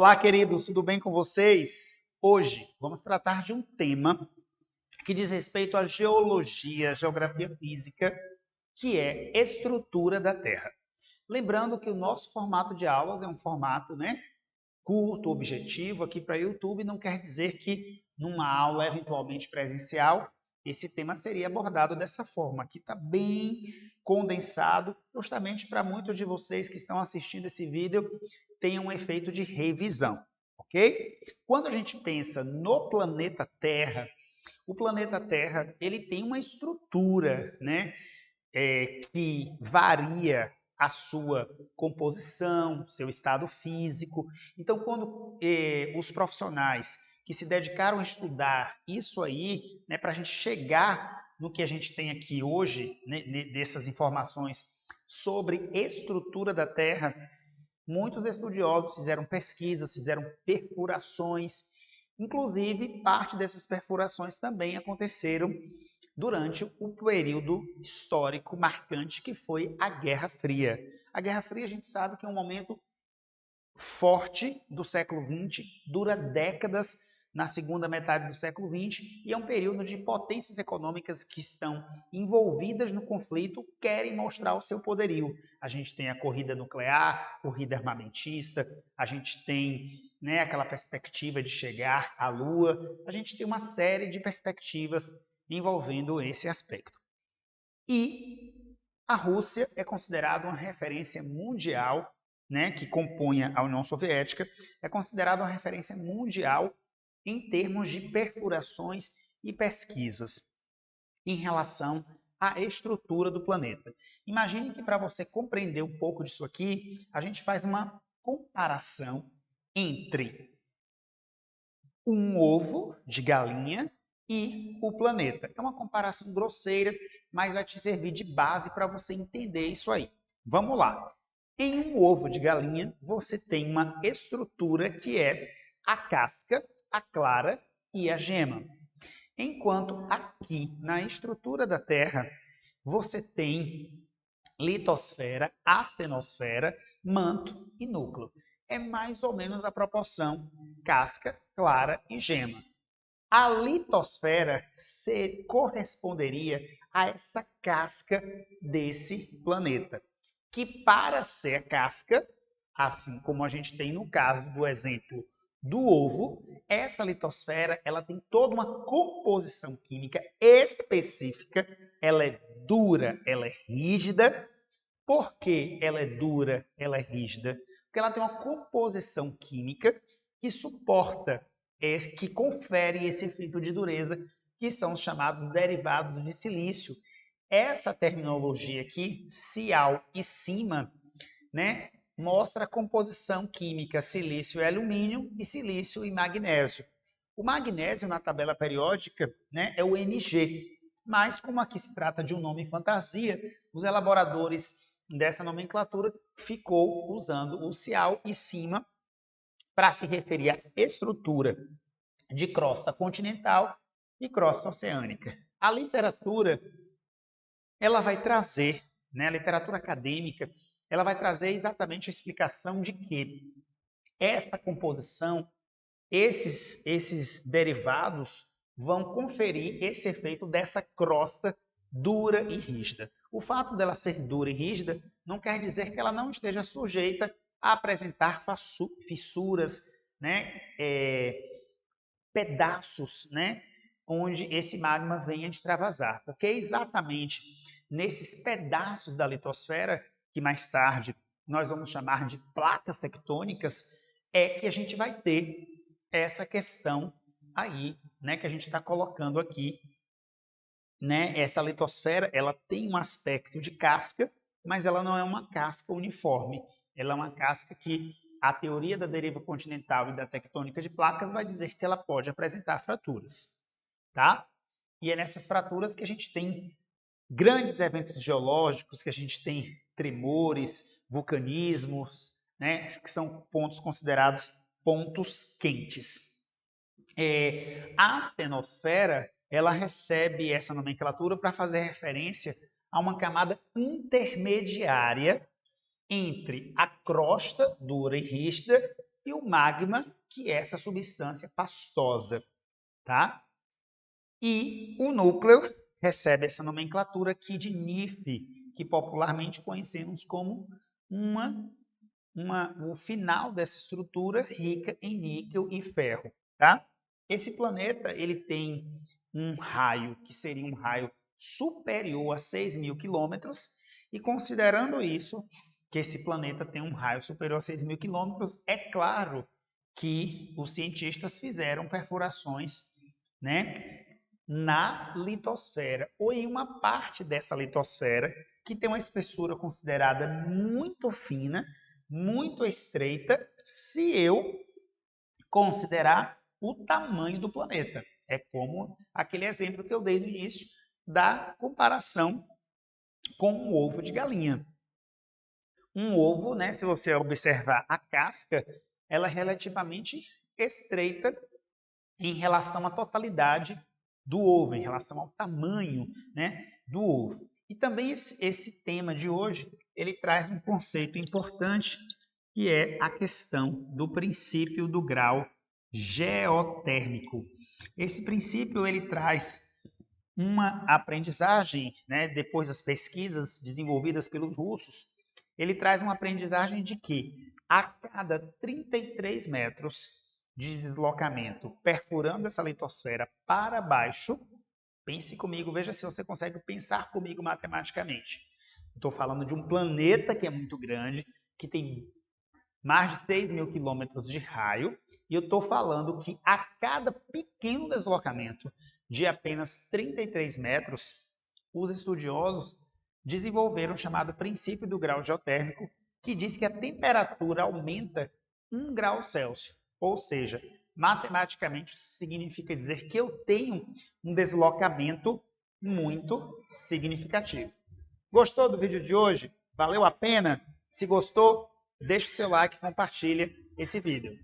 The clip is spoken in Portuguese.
Olá, queridos, tudo bem com vocês? Hoje vamos tratar de um tema que diz respeito à geologia, geografia física, que é estrutura da Terra. Lembrando que o nosso formato de aulas é um formato, curto, objetivo, aqui para YouTube, não quer dizer que numa aula eventualmente presencial esse tema seria abordado dessa forma. Aqui está bem condensado, justamente para muitos de vocês que estão assistindo esse vídeo tenham um efeito de revisão, ok? Quando a gente pensa no planeta Terra, o planeta Terra ele tem uma estrutura, que varia a sua composição, seu estado físico. Então, quando os profissionais que se dedicaram a estudar isso aí, para a gente chegar no que a gente tem aqui hoje, dessas informações sobre estrutura da Terra, muitos estudiosos fizeram pesquisas, fizeram perfurações, inclusive parte dessas perfurações também aconteceram durante o período histórico marcante que foi a Guerra Fria. A Guerra Fria a gente sabe que é um momento forte do século XX, dura décadas na segunda metade do século XX e é um período de potências econômicas que estão envolvidas no conflito, querem mostrar o seu poderio. A gente tem a corrida nuclear, corrida armamentista, a gente tem aquela perspectiva de chegar à Lua, a gente tem uma série de perspectivas envolvendo esse aspecto. E a Rússia é considerada uma referência mundial, que compunha a União Soviética, é considerada uma referência mundial em termos de perfurações e pesquisas em relação à estrutura do planeta. Imagine que para você compreender um pouco disso aqui, a gente faz uma comparação entre um ovo de galinha e o planeta. É uma comparação grosseira, mas vai te servir de base para você entender isso aí. Vamos lá. Em um ovo de galinha, você tem uma estrutura que é a casca, a clara e a gema. Enquanto aqui na estrutura da Terra, você tem litosfera, astenosfera, manto e núcleo. É mais ou menos a proporção casca, clara e gema. A litosfera corresponderia a essa casca desse planeta, que para ser casca, assim como a gente tem no caso do exemplo do ovo, essa litosfera ela tem toda uma composição química específica, ela é dura, ela é rígida. Por que ela é dura, ela é rígida? Porque ela tem uma composição química que suporta, que confere esse efeito de dureza, que são os chamados derivados de silício. Essa terminologia aqui, Cial e Cima, mostra a composição química silício e alumínio e silício e magnésio. O magnésio na tabela periódica é o Mg, mas como aqui se trata de um nome fantasia, os elaboradores dessa nomenclatura ficou usando o Cial e Cima para se referir à estrutura de crosta continental e crosta oceânica. A literatura ela vai trazer, a literatura acadêmica, ela vai trazer exatamente a explicação de que essa composição, esses derivados vão conferir esse efeito dessa crosta dura e rígida. O fato dela ser dura e rígida não quer dizer que ela não esteja sujeita a apresentar fissuras, pedaços, onde esse magma venha extravasar. Porque é exatamente nesses pedaços da litosfera, que mais tarde nós vamos chamar de placas tectônicas, é que a gente vai ter essa questão aí, que a gente está colocando aqui. Essa litosfera ela tem um aspecto de casca, mas ela não é uma casca uniforme. Ela é uma casca que a teoria da deriva continental e da tectônica de placas vai dizer que ela pode apresentar fraturas, tá? E é nessas fraturas que a gente tem grandes eventos geológicos, que a gente tem tremores, vulcanismos, que são pontos considerados pontos quentes. A astenosfera ela recebe essa nomenclatura para fazer referência a uma camada intermediária entre a crosta dura e rígida e o magma, que é essa substância pastosa, tá? E o núcleo recebe essa nomenclatura aqui de NIF, que popularmente conhecemos como o final dessa estrutura rica em níquel e ferro, tá? Esse planeta ele tem um raio que seria um raio superior a 6.000 quilômetros, e considerando isso, que esse planeta tem um raio superior a 6.000 quilômetros, é claro que os cientistas fizeram perfurações, né, na litosfera, ou em uma parte dessa litosfera, que tem uma espessura considerada muito fina, muito estreita, se eu considerar o tamanho do planeta. É como aquele exemplo que eu dei no início da comparação com um ovo de galinha. Um ovo, né, se você observar a casca, ela é relativamente estreita em relação à totalidade do ovo, em relação ao tamanho, né, do ovo. E também esse tema de hoje, ele traz um conceito importante, que é a questão do princípio do grau geotérmico. Esse princípio ele traz uma aprendizagem, né, depois das pesquisas desenvolvidas pelos russos, ele traz uma aprendizagem de que a cada 33 metros de deslocamento perfurando essa litosfera para baixo, pense comigo, veja se você consegue pensar comigo matematicamente. Estou falando de um planeta que é muito grande, que tem mais de 6.000 quilômetros de raio, e eu estou falando que a cada pequeno deslocamento de apenas 33 metros, os estudiosos desenvolveram o chamado princípio do grau geotérmico, que diz que a temperatura aumenta 1 grau Celsius. Ou seja, matematicamente isso significa dizer que eu tenho um deslocamento muito significativo. Gostou do vídeo de hoje? Valeu a pena? Se gostou, deixa o seu like e compartilha esse vídeo.